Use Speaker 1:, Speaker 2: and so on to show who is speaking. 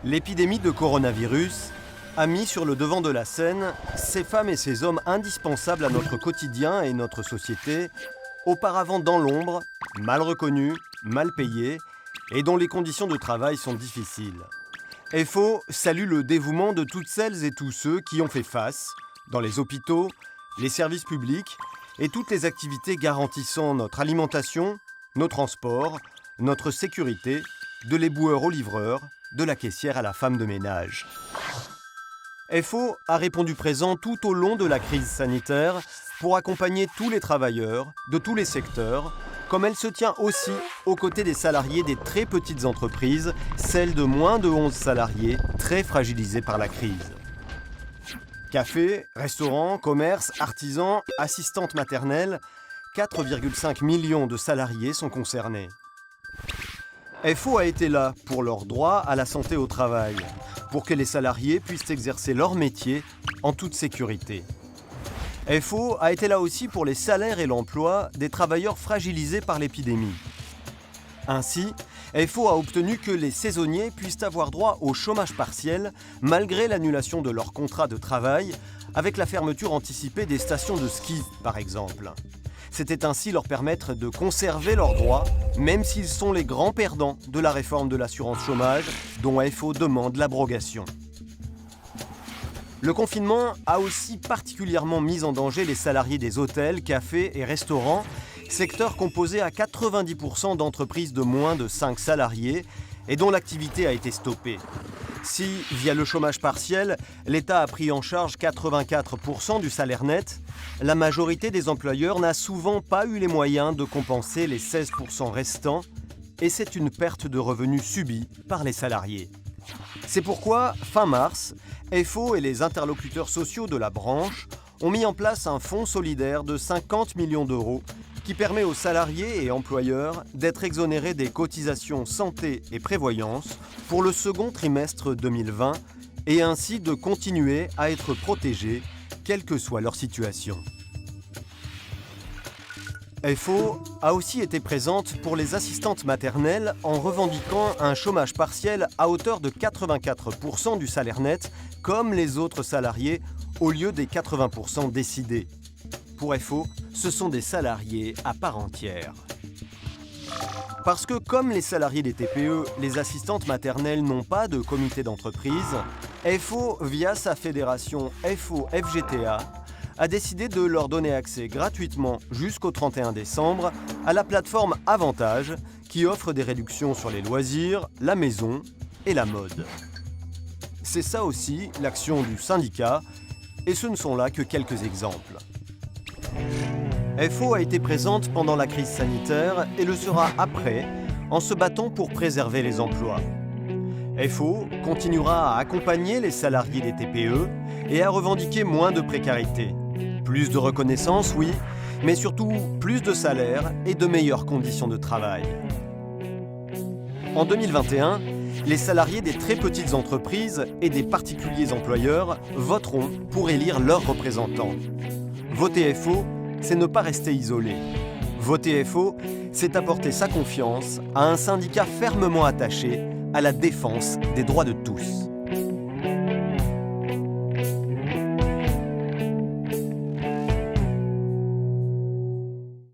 Speaker 1: L'épidémie de coronavirus a mis sur le devant de la scène ces femmes et ces hommes indispensables à notre quotidien et notre société, auparavant dans l'ombre, mal reconnus, mal payés et dont les conditions de travail sont difficiles. FO salue le dévouement de toutes celles et tous ceux qui ont fait face, dans les hôpitaux, les services publics et toutes les activités garantissant notre alimentation, nos transports, notre sécurité, de l'éboueur au livreur, de la caissière à la femme de ménage. FO a répondu présent tout au long de la crise sanitaire pour accompagner tous les travailleurs de tous les secteurs, comme elle se tient aussi aux côtés des salariés des très petites entreprises, celles de moins de 11 salariés, très fragilisées par la crise. Cafés, restaurants, commerces, artisans, assistantes maternelles, 4,5 millions de salariés sont concernés. FO a été là pour leur droit à la santé au travail, pour que les salariés puissent exercer leur métier en toute sécurité. FO a été là aussi pour les salaires et l'emploi des travailleurs fragilisés par l'épidémie. Ainsi, FO a obtenu que les saisonniers puissent avoir droit au chômage partiel malgré l'annulation de leur contrat de travail, avec la fermeture anticipée des stations de ski, par exemple. C'était ainsi leur permettre de conserver leurs droits, même s'ils sont les grands perdants de la réforme de l'assurance chômage, dont FO demande l'abrogation. Le confinement a aussi particulièrement mis en danger les salariés des hôtels, cafés et restaurants, secteur composé à 90% d'entreprises de moins de 5 salariés et dont l'activité a été stoppée. Si, via le chômage partiel, l'État a pris en charge 84% du salaire net, la majorité des employeurs n'a souvent pas eu les moyens de compenser les 16% restants et c'est une perte de revenus subie par les salariés. C'est pourquoi, fin mars, FO et les interlocuteurs sociaux de la branche ont mis en place un fonds solidaire de 50 millions d'euros qui permet aux salariés et employeurs d'être exonérés des cotisations santé et prévoyance pour le second trimestre 2020 et ainsi de continuer à être protégés, quelle que soit leur situation. FO a aussi été présente pour les assistantes maternelles en revendiquant un chômage partiel à hauteur de 84% du salaire net, comme les autres salariés, au lieu des 80% décidés. Pour FO, ce sont des salariés à part entière. Parce que comme les salariés des TPE, les assistantes maternelles n'ont pas de comité d'entreprise, FO, via sa fédération FO-FGTA, a décidé de leur donner accès gratuitement jusqu'au 31 décembre à la plateforme Avantage qui offre des réductions sur les loisirs, la maison et la mode. C'est ça aussi l'action du syndicat et ce ne sont là que quelques exemples. FO a été présente pendant la crise sanitaire et le sera après en se battant pour préserver les emplois. FO continuera à accompagner les salariés des TPE et à revendiquer moins de précarité. Plus de reconnaissance, oui, mais surtout plus de salaire et de meilleures conditions de travail. En 2021, les salariés des très petites entreprises et des particuliers employeurs voteront pour élire leurs représentants. Voter FO, c'est ne pas rester isolé. Voter FO, c'est apporter sa confiance à un syndicat fermement attaché à la défense des droits de tous.